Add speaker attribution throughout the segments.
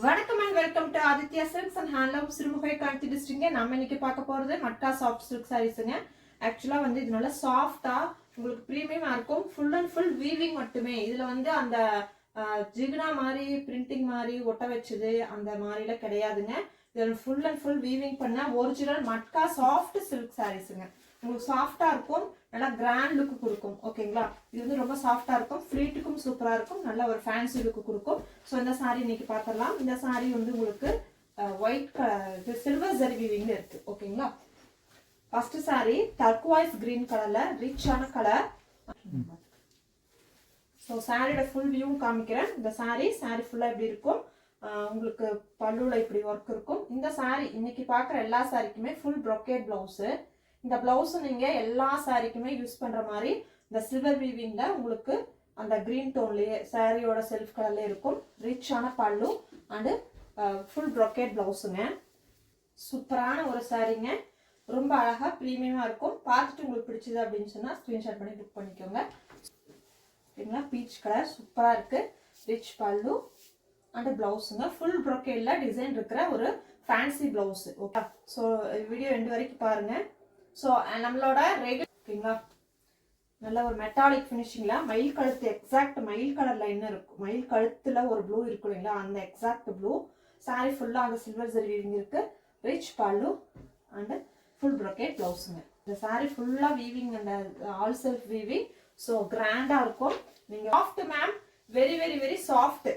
Speaker 1: வணக்கம் and welcome to Aditya silks and handloom Sirumugai Kanchi டிஸ்ட்ரிக்ட்ங்க. நம்ம இன்னைக்கு பார்க்க போறது மட்கா சாஃப்ட் சில்க் சாரீஸுங்க. ஆக்சுவலா வந்து இது நல்லா சாஃப்டா உங்களுக்கு ப்ரீமியமா இருக்கும். ஃபுல் அண்ட் ஃபுல் வீவிங் மட்டுமே. இதுல வந்து அந்த ஜிகுனா மாதிரி பிரிண்டிங் மாதிரி ஒட்ட வச்சது அந்த மாதிரில கிடையாதுங்க. இதில் ஃபுல் அண்ட் ஃபுல் வீவிங் பண்ண ஒரிஜினல் மட்கா சாஃப்ட் சில்க் சாரீஸுங்க. உங்களுக்கு சாஃப்டா இருக்கும், நல்லா கிராண்ட் லுக் கொடுக்கும். ஓகேங்களா, இது வந்து ரொம்ப சாஃப்டா இருக்கும், ஃப்ளீட்டுக்கும் சூப்பரா இருக்கும், நல்ல ஒரு ஃபேன்சி லுக் கொடுக்கும். ஸோ இந்த சாரீ இன்னைக்கு பார்க்கலாம். இந்த சாரீ வந்து உங்களுக்கு ஒயிட் சில்வர் ஜரி வீவிங்ல இருக்கு. ஓகேங்களா, ஃபர்ஸ்ட் சாரீ டர்க்வைஸ் கிரீன் கலர்ல ரிச்சான கலர். ஸோ சாரியோட ஃபுல் வியூவும் காமிக்கிறேன். இந்த சாரீ ஃபுல்லா எப்படி இருக்கும், உங்களுக்கு பல்லுல இப்படி ஒர்க் இருக்கும். இந்த சாரீ இன்னைக்கு பார்க்குற எல்லா சாரிக்குமே ஃபுல் ப்ரொக்கேட் பிளவுஸ். இந்த பிளவுஸ் நீங்க எல்லா சாரிக்குமே யூஸ் பண்ற மாதிரி இந்த சில்வர் வீவிங்ல உங்களுக்கு அந்த கிரீன் டோன்லயே சாரியோட செல்ஃப் கலர்ல இருக்கும். ரிச்சான பல்லு அண்ட் ஃபுல் ப்ரொக்கேட் பிளவுஸுங்க. சூப்பரான ஒரு சாரீங்க, ரொம்ப அழகா ப்ரீமியமா இருக்கும். பார்த்துட்டு உங்களுக்கு பிடிச்சது அப்படின்னு சொன்னா ஸ்கிரீன்ஷாட் பண்ணி புக் பண்ணிக்கோங்க. ஓகேங்களா, பீச் கலர் சூப்பரா இருக்கு. Rich pallu and பிளவுஸுங்க. Full ப்ரொக்கேட்ல design இருக்கிற ஒரு fancy blouse. Okay, so video end வரைக்கும் பாருங்க. ஸோ நம்மளோட ரெகுலர் ஓகேங்களா, நல்ல ஒரு மெட்டாலிக் ஃபினிஷிங்ல மயில் கழுத்து எக்ஸாக்ட் மயில் கலர்ல என்ன இருக்கும், மயில் கழுத்துல ஒரு ப்ளூ இருக்கும் இல்லைங்களா, அந்த எக்ஸாக்ட் ப்ளூ. சாரி ஃபுல்லா அந்த சில்வர் ஜரி வீவிங் இருக்கு. Rich pallu and full brocade பிளவுஸுங்க. இந்த சாரி ஃபுல்லா weaving and all self weaving. So கிராண்டா இருக்கும். நீங்க soft ma'am, very very very soft.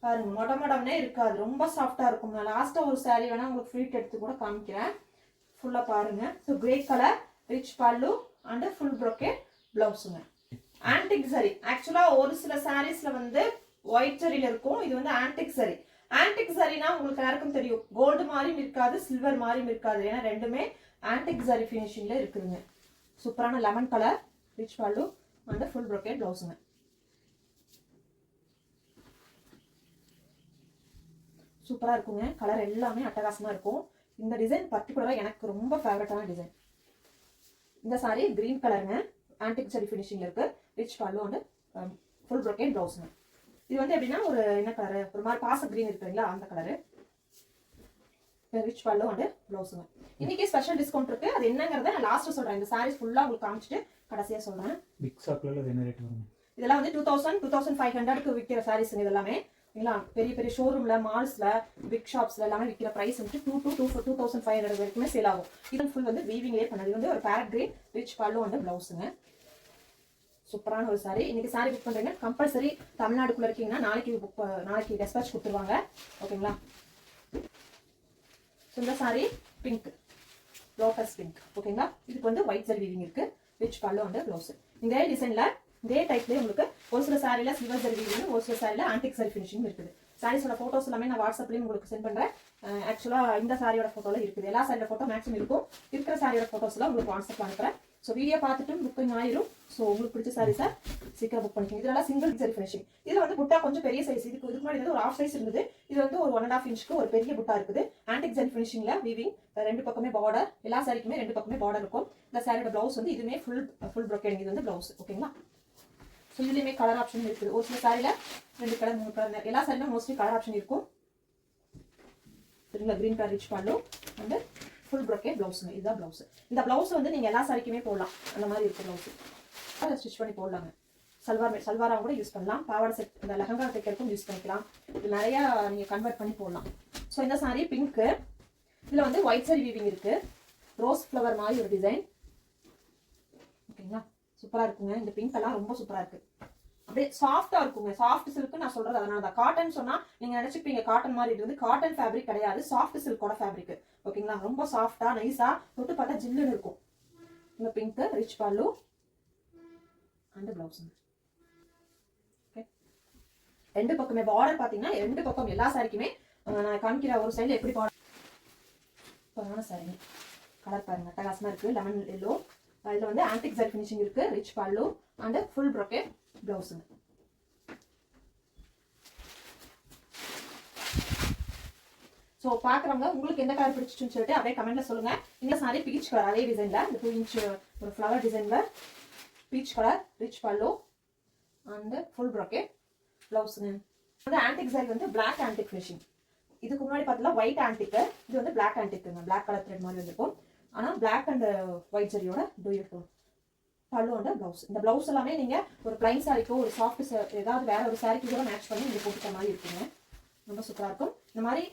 Speaker 1: பாருங்க, மொடமொடம்னே இருக்காது, ரொம்ப சாஃப்டா இருக்கும். நான் லாஸ்டா ஒரு சாரி வேணா உங்களுக்கு ஃப்ளீட் எடுத்து கூட காமிக்கிறேன். ஃபுல்லா பாருங்க. So grey colour, rich pallu and full brocade பிளவுஸுங்க. Antique சரி. ஆக்சுவலா ஒரு சில சாரீஸ்ல வந்து ஒயிட் சரியில இருக்கும், இது வந்து ஆன்டிக் சரி. ஆன்டிக் சரினா உங்களுக்கு யாருக்கும் தெரியும், கோல்டு மாதிரியும் இருக்காது, சில்வர் மாதிரியும் இருக்காது. ஏன்னா ரெண்டுமே ஆன்டிக் சரி ஃபினிஷிங்ல இருக்குதுங்க. சூப்பரான lemon colour, rich pallu and full brocade பிளவுஸுங்க. சூப்பரா இருக்குங்க. கலர் எல்லாமே அட்டகாசமா இருக்கும். இந்த டிசைன் பர்டிகுலரா எனக்கு ரொம்ப ஃபேவரட்டான டிசைன். இந்த சாரி கிரீன் கலருங்க, ஆன்டிக் சரி ஃபினிஷிங்ல இருக்கு. Rich pallu and full brocade பிளவுஸ்ங்க. இது வந்து எப்படின்னா ஒரு என்ன கலர், ஒரு மாதிரி பாச கிரீன் இருக்குங்களா அந்த கலரு. Rich pallu and பிளவுஸ்ங்க. இன்னைக்கு ஸ்பெஷல் டிஸ்கவுண்ட் இருக்கு, அது என்னங்கறத நான் லாஸ்ட் சொல்றேன். இந்த சாரீஸ் ஃபுல்லா உங்களுக்கு காமிச்சிட்டு கடைசியா சொல்றேன்.
Speaker 2: பிக் ஷாப்ல என்ன ரேட் வரும்?
Speaker 1: இதெல்லாம் வந்து 2000 2500க்கு விற்கிற சாரீஸ்ங்க. இதெல்லாமே பெரிய பெரிய ஷோரூம்ல, மால்ஸ்ல, பிக் ஷாப்ஸ்ல எல்லாமே விற்கிற பிரைஸ் வந்து 2500 வரைக்குமே சேல் ஆகும். இது ஃபுல் வந்து வீவிங்லேயே பண்ணது. இது வந்து ஒரு farad green, rich pallu and பிளவுஸுங்க. சூப்பரான ஒரு சாரி. இன்னைக்கு சாரி புக் பண்றீங்க கம்பல்சரி தமிழ்நாடுக்குள்ள இருக்கீங்கன்னா நாளைக்கு டெஸ்பாச் கொடுத்துருவாங்க. ஓகேங்களா, இந்த சாரி பிங்க், லோட்டஸ் பிங்க். ஓகேங்களா, இதுக்கு வந்து ஒயிட் சரி வீவிங் இருக்கு. Rich pallu and blouse. இந்த டிசைன்ல இதே டைப்லேயே உங்களுக்கு ஒரு சில சாரில சில்வர் ஜரி வீவிங், ஒரு சில சாரில ஆன்டிக் சரி ஃபினிஷிங் இருக்குது. சாரீஸோட போட்டோஸ் எல்லாமே நான் வாட்ஸ்அப்லயும் உங்களுக்கு சென்ட் பண்றேன். ஆக்சுவலா இந்த சாரியோட போட்டோல இருக்குது, எல்லா சாரியோட போட்டோ மேக்ஸிமம் இருக்கும். இருக்கிற சாரியோட போட்டோஸ் எல்லாம் உங்களுக்கு வாட்ஸ்அப்ல அனுப்புறேன். ஸோ வீடியோ பார்த்துட்டு புக்கிங் ஆயிரும். ஸோ உங்களுக்கு பிடிச்ச சாரீஸை சீக்கிரம் புக் பண்ணிக்கோங்க. இதெல்லாம் சிங்கிள் சரி ஃபினிஷிங். இதுல வந்து புட்டா கொஞ்சம் பெரிய சைஸ். இதுக்கு முன்னாடி வந்து ஒரு ஹாஃப் சைஸ் இருந்தது, இது வந்து ஒரு 1.5 இன்ச்சுக்கு ஒரு பெரிய புட்டா இருக்குது. ஆன்டிக் சரி ஃபினிஷிங்ல வீவிங், ரெண்டு பக்கமே பார்டர், எல்லா சாரிக்குமே ரெண்டு பக்கமே பார்டர் இருக்கும். இந்த சாரியோட பிளவுஸ் வந்து இதுமே ஃபுல் ப்ரொக்கேடிங். இது வந்து பிளவுஸ். ஓகேங்களா, ஸோ இதுலேயுமே கலர் ஆப்ஷன் இருக்குது. ஒரு சில சாரியில் 2 கலர் 3 கலர், எல்லா சாரிலும் மோஸ்ட்லி கலர் ஆப்ஷன் இருக்கும். சரிங்களா, green colour rich pallu and full brocade பிளவுஸுங்க. இதுதான் பிளவுஸ். இந்த பிளவுஸ் வந்து நீங்கள் எல்லா சாரிக்குமே போடலாம். அந்த மாதிரி இருக்குது பிளவுஸ். அதை ஸ்டிச் பண்ணி போடலாங்க. சல்வாராக கூட யூஸ் பண்ணலாம். பாவாடை செட், இந்த லெஹங்கா தைக்கிறதுக்கும் யூஸ் பண்ணிக்கலாம். இது நிறையா நீங்கள் கன்வெர்ட் பண்ணி போடலாம். ஸோ இந்த சாரி பிங்க்கு, இதில் வந்து ஒயிட் சாரி வீவிங் இருக்கு. ரோஸ் ஃப்ளவர் மாதிரி ஒரு டிசைன். ஓகேங்களா, சூப்பரா இருக்குங்க. இந்த பிங்க் எல்லாம் ரொம்ப சூப்பரா இருக்கு. அப்படியே சாஃப்டா இருக்குங்க. சாஃப்ட் சில்க் நான் சொல்றது அதனால தான். காட்டன் சொன்னா நீங்க நினைச்சுப்பீங்க காட்டன் மாதிரி. இது வந்து காட்டன் ஃபேப்ரிக் கிடையாது, சாஃப்ட் சில்கோட ஃபேப்ரிக். ஓகேங்களா, ரொம்ப சாஃப்டா நைஸா, தொட்டு பார்த்தா ஜில்லுன்னு இருக்கும். இந்த pink, rich pallu and blouse. Okay, ரெண்டு பக்கமே பார்டர் பாத்தீங்கன்னா ரெண்டு பக்கம் எல்லா சாரிக்குமே நான் காமிக்கிற ஒரு சைடுல எப்படி பார்டர் சாரி. கலர் பாருங்க, அட்டகாசமா இருக்கு. Lemon yellow. இதுல வந்து ஆன்டிக் சரி ஃபினிஷிங் இருக்கு. Rich pallu and full brocade பிளவுஸுங்க. So பார்க்குறவங்க உங்களுக்கு எந்த கலர் பிடிச்சிச்சுன்னு சொல்லிட்டு அப்படியே கமெண்ட்ல சொல்லுங்க. இந்த சாரி பீச் கலர், அதே டிசைன்ல இந்த 2 இன்ச் ஒரு ஃப்ளவர் டிசைன்ல peach colour, rich pallu and full brocade பிளவுஸுங்க. வந்து ஆன்டிக் சாரி வந்து பிளாக் ஆன்டிக் ஃபினிஷிங். இதுக்கு முன்னாடி பார்த்தீங்கன்னா ஒயிட் ஆன்டிக், இது வந்து பிளாக் ஆன்டிக்குங்க. பிளாக் கலர் த்ரெட் மாதிரி வந்திருக்கும். ஆனால் பிளாக் அண்ட் ஒயிட் ஜரியோட dual tone pallu and blouse. இந்த பிளவுஸ் எல்லாமே நீங்க ஒரு பிளைன் சாரிக்கோ ஒரு சாஃப்ட் ஏதாவது வேற ஒரு சாரிக்கு கூட மேட்ச் பண்ணி நீங்க போட்டுக்கிற மாதிரி இருக்குங்க. ரொம்ப சூப்பரா இருக்கும். இந்த மாதிரி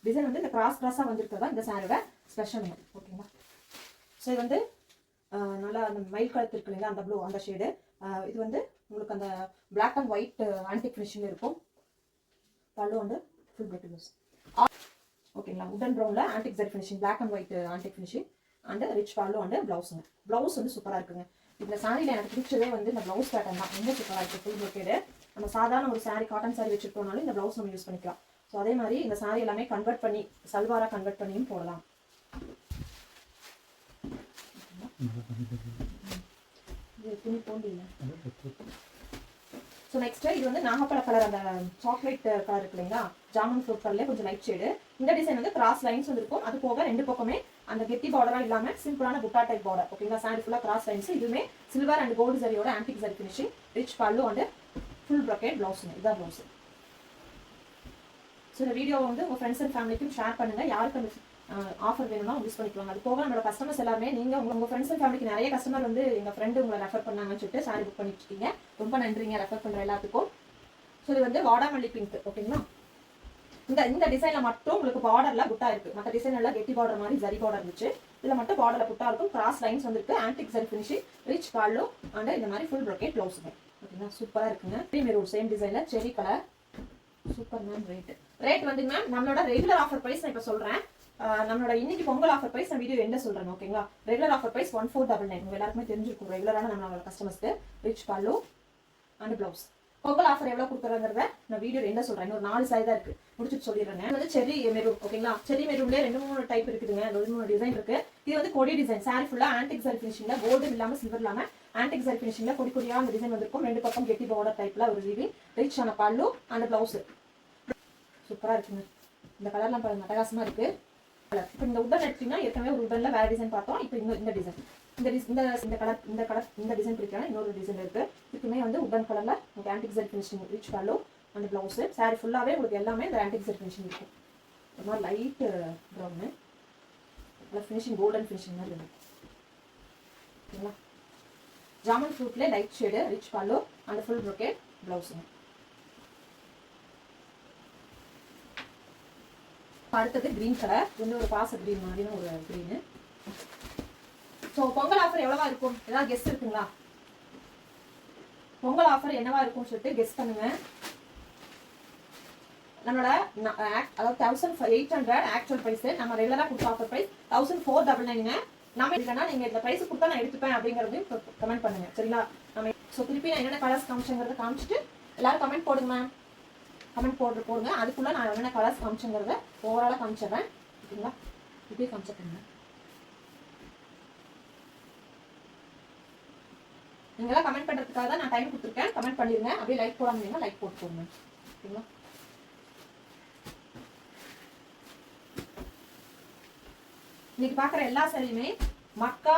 Speaker 1: டிசைன் வந்து இந்த கிராஸா வந்திருக்கிறதா இந்த சாரியோட ஸ்பெஷல். ஓகேங்களா? ஸோ இது வந்து நல்லா அந்த மயில் கலர் இருக்கு இல்லைங்களா, அந்த ப்ளூ அந்த ஷேடு. இது வந்து உங்களுக்கு அந்த black and white antique finishing இருக்கும். பல்லு வந்து ஃபுல் பிளட் ப்ளவுஸ். ஓகேங்களா? உடன் ப்ரௌன்ல antique zari finishing, black and white antique finishing and rich pallu and பிளவுஸுங்க. பிளவுஸ் வந்து சூப்பராக இருக்குங்க. இந்த சாரியில் எனக்கு பிடிச்சதே வந்து இந்த பிளவுஸ் பேட்டர்ன் தான். ரொம்ப சூப்பராக இருக்குது. ஃபுல் ப்ளொக்கேடு. நம்ம சாதாரண ஒரு சாரி காட்டன் சாரி வச்சுட்டோம்னாலும் இந்த பிளவுஸ் நம்ம யூஸ் பண்ணிக்கலாம். ஸோ அதே மாதிரி இந்த சாரி எல்லாமே கன்வெர்ட் பண்ணி சல்வாராக கன்வெர்ட் பண்ணியும் போடலாம். துணி போண்டிங்க. ஸோ நெக்ஸ்ட் இது வந்து நாகப்பழ கலர், அந்த சாக்லேட் கலர் இருக்கு இல்லைங்களா, ஜாமன் ஃப்ரூட் கலர்ல கொஞ்சம் லைட் ஷேடு. இந்த டிசைன் வந்து கிராஸ் லைன்ஸ் வந்து இருக்கும். அது போக ரெண்டு பக்கமே அந்த கெட்டி பார்டரா இல்லாம சிம்பிளான புட்டா டைப் பார்டர். ஓகேங்களா? சாரி ஃபுல்லா கிராஸ் லைன்ஸ். இதுவுமே சில்வர் அண்ட் கோல்டு ஜரியோட antique zari finishing, rich pallu and full brocade பிளவுஸுங்க. இதான் பிளவுஸ். ஸோ இந்த வீடியோ வந்து உங்க ஃப்ரெண்ட்ஸ் அண்ட் ஃபேமிலிக்கும் ஷேர் பண்ணுங்க. யாருக்கு அந்த ஆஃபர் வேணும்னா யூஸ் பண்ணிக்கலாம். அது போக நம்மளோட கஸ்டமர்ஸ் எல்லாருமே நீங்க உங்க ஃப்ரெண்ட்ஸ் அண்ட் ஃபேமிலிக்கு நிறைய கஸ்டமர் வந்து எங்க ஃப்ரெண்டு உங்களை ரெஃபர் பண்ணாங்கன்னு சொல்லிட்டு சாரி புக் பண்ணிட்டு இருக்கீங்க. ரொம்ப நன்றிங்க ரெஃபர் பண்ற எல்லாத்துக்கும். ஸோ இது வந்து வாடாமல்லி பிங்க். ஓகேங்களா? இந்த டிசைன்ல மட்டும் உங்களுக்கு பார்டர்ல புட்டா இருக்கு. மற்ற டிசைன் எல்லாம் கெட்டி பார்டர் மாதிரி ஜரி பார்டர் இருந்துச்சு. இதுல மட்டும் பார்டர்ல புட்டா இருக்கும். கிராஸ் லைன்ஸ் வந்துருக்கு. Antique zari finishing, rich pallu and இந்த மாதிரி ஃபுல் ப்ரொக்கேட் பிளவுஸுங்க. ஓகேங்களா? சூப்பரா இருக்குங்க. மெரூன் சேம் டிசைன்ல cherry colour. Super ma'am. Rate வந்து மேம் நம்மளோட ரெகுலர் ஆஃபர் பிரைஸ் நான் இப்ப சொல்றேன். நம்மளோட இன்னைக்கு பொங்கல் ஆஃபர் பிரைஸ் நான் வீடியோ என்ன சொல்றேன். ஓகேங்களா? Regular offer price 1499. உங்க எல்லாருக்குமே தெரிஞ்சிருக்கும் ரெகுலரான நம்மளோட கஸ்டமர்ஸ்க்கு. Rich pallu and blouse. Pongal offer எவ்வளவு கொடுக்குறங்கிறத நான் வீடியோ என்ன சொல்றேன். இன்னொரு 4 சாரி தான் இருக்கு, முடிச்சுட்டு சொல்லிடுறேன். இது வந்து செரி மெரூன். ஓகேங்களா? செரி மெரூன்ல 2-3 டைப் இருக்குதுங்க. 2-3 டிசைன் இருக்கு. இது வந்து கொடி டிசைன். சாரி ஃபுல்லா ஆன்டிக் ஜரி ஃபினிஷிங்ல, கோல்டு இல்லாம சில்வர் இல்லாம ஆன்டிக் ஜரி ஃபினிஷிங்ல கொடி கொடியா அந்த டிசைன் வந்திருக்கும். ரெண்டு பக்கம் கெட்டி பார்டர் டைப்ல ஒரு வீவிங், ரிச் ஆன பல்லு அண்ட் பிளவுஸ். சூப்பரா இருக்குங்க. இந்த கலர்லாம் பாருங்க, அட்டகாசமா இருக்கு. இப்போ இந்த உடன் எடுத்தீங்கன்னா ஏற்கனவே ஒரு உடன்ல வேற டிசைன் பார்த்தோம். இப்போ இந்த டிசைன் இந்த கலர் இந்த டிசைன் பிடிக்கலாம். இன்னொரு டிசைன் இருக்கு. இதுக்குமே வந்து உடன் கலர்ல உங்களுக்கு ஆன்டிக் ஜரி ஃபினிஷிங், ரிச் பல்லு அந்த பிளவுஸ். சாரி ஃபுல்லாவே உங்களுக்கு எல்லாமே இந்த ஆன்டிக் ஜரி ஃபினிஷிங் இருக்கும். ஒரு மாதிரி light brown, finishing golden finishing மாதிரி இருக்கும். ஓகேங்களா? Jamun ஃப்ரூட்ல light shade, rich pallu and full brocade பிளவுஸுங்க. அடுத்தது கிரீன் கலர். இது வந்து ஒரு பாச கிரீன் மாதிரியான ஒரு கிரீனு. ஸோ பொங்கல் ஆஃபர் எவ்வளவா இருக்கும்? ஏதாவது கெஸ்ட் இருக்குங்களா? பொங்கல் ஆஃபர் என்னவா இருக்கும்னு சொல்லிட்டு கெஸ்ட் பண்ணுங்க. நம்மளோட அதாவது 1800 ஆக்சுவல் பிரைஸ். நம்ம ரெகுலரா கொடுத்த ஆஃபர் பிரைஸ் 1499. நம்ம இல்லைன்னா நீங்க இந்த பிரைஸ் கொடுத்தா நான் எடுத்துப்பேன் அப்படிங்கறதையும் கமெண்ட் பண்ணுங்க. சரிங்களா? நம்ம ஸோ திருப்பி நான் என்னென்ன கலர்ஸ் காமிச்சேங்கிறத காமிச்சிட்டு எல்லாரும் கமெண்ட் போடுங்க மேம். கமெண்ட் போடுங்க. அதுக்குள்ள நான் என்ன கலர்ஸ் காமிச்சேங்கிறத ஓவராலா காமிச்சிடுறேன். ஓகேங்களா? இப்படியே காமிச்சிட்டேங்க. நீங்களாம் கமெண்ட் பண்றதுக்காக தான் நான் டைம் கொடுத்துருக்கேன். கமெண்ட் பண்ணிருங்க. அப்படியே லைக் போடாம இருந்தீங்கன்னா லைக் போட்டு போடுங்க. ஓகேங்களா? இன்னைக்கு பாக்குற எல்லா சாரியுமே மக்கா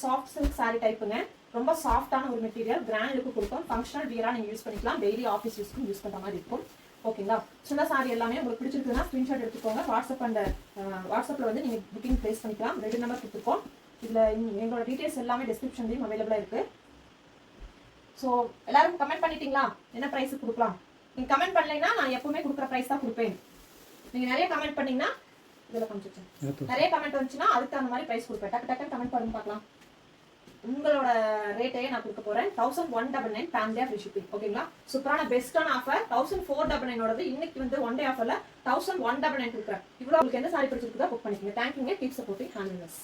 Speaker 1: சாஃப்ட் சில்க் சாரி டைப்புங்க. ரொம்ப சாஃப்டான ஒரு மெட்டீரியல், கிராண்ட் லுக்கு கொடுக்கும். ஃபங்க்ஷனல் வியரா நீங்க யூஸ் பண்ணிக்கலாம். டெய்லி ஆஃபீஸ் யூஸ்க்கும் யூஸ் பண்ற மாதிரி இருக்கும். ஓகேங்களா? சின்ன சாரி எல்லாமே உங்களுக்கு பிடிச்சிருக்குன்னா ஸ்கிரீன்ஷாட் எடுத்துக்கோங்க. வாட்ஸ்அப்ல வந்து நீங்க புக்கிங் பிளேஸ் பண்ணிக்கலாம். 2 நம்பர் கொடுத்துருக்கோம். இதுல எங்களோட டீடைல்ஸ் எல்லாமே டிஸ்கிரிப்ஷன்லயும் அவைலபிளா இருக்கு. ஸோ எல்லாரும் கமெண்ட் பண்ணிட்டீங்களா? என்ன பிரைஸ் கொடுக்கலாம்? நீங்க கமெண்ட் பண்ணலைன்னா நான் எப்பவுமே கொடுக்குற பிரைஸ் தான் கொடுப்பேன். நீங்க நிறைய கமெண்ட் பண்ணீங்கன்னா இதுல கொஞ்சம் நிறைய கமெண்ட் வந்துச்சுன்னா அதுக்கு தகுந்த மாதிரி பிரைஸ் கொடுப்பேன். டக்கு கமெண்ட் பண்ணுங்க பார்க்கலாம். உங்களோட ரேட்டையே நான் கொடுக்க போறேன். 1199 ஃபேமிலியா ஃப்ரீ ஷிப்பிங். ஓகேங்களா? சூப்பரான பெஸ்டான ஆஃபர். 1499 இன்னைக்கு வந்து 1 டே ஆஃபர்ல 1199 கொடுக்குறேன். இவ்வளவு உங்களுக்கு எந்த சாரி பிடிச்சிருக்குதோ புக் பண்ணிக்கோங்க. தேங்க்யூங்க. Keep supporting handlooms.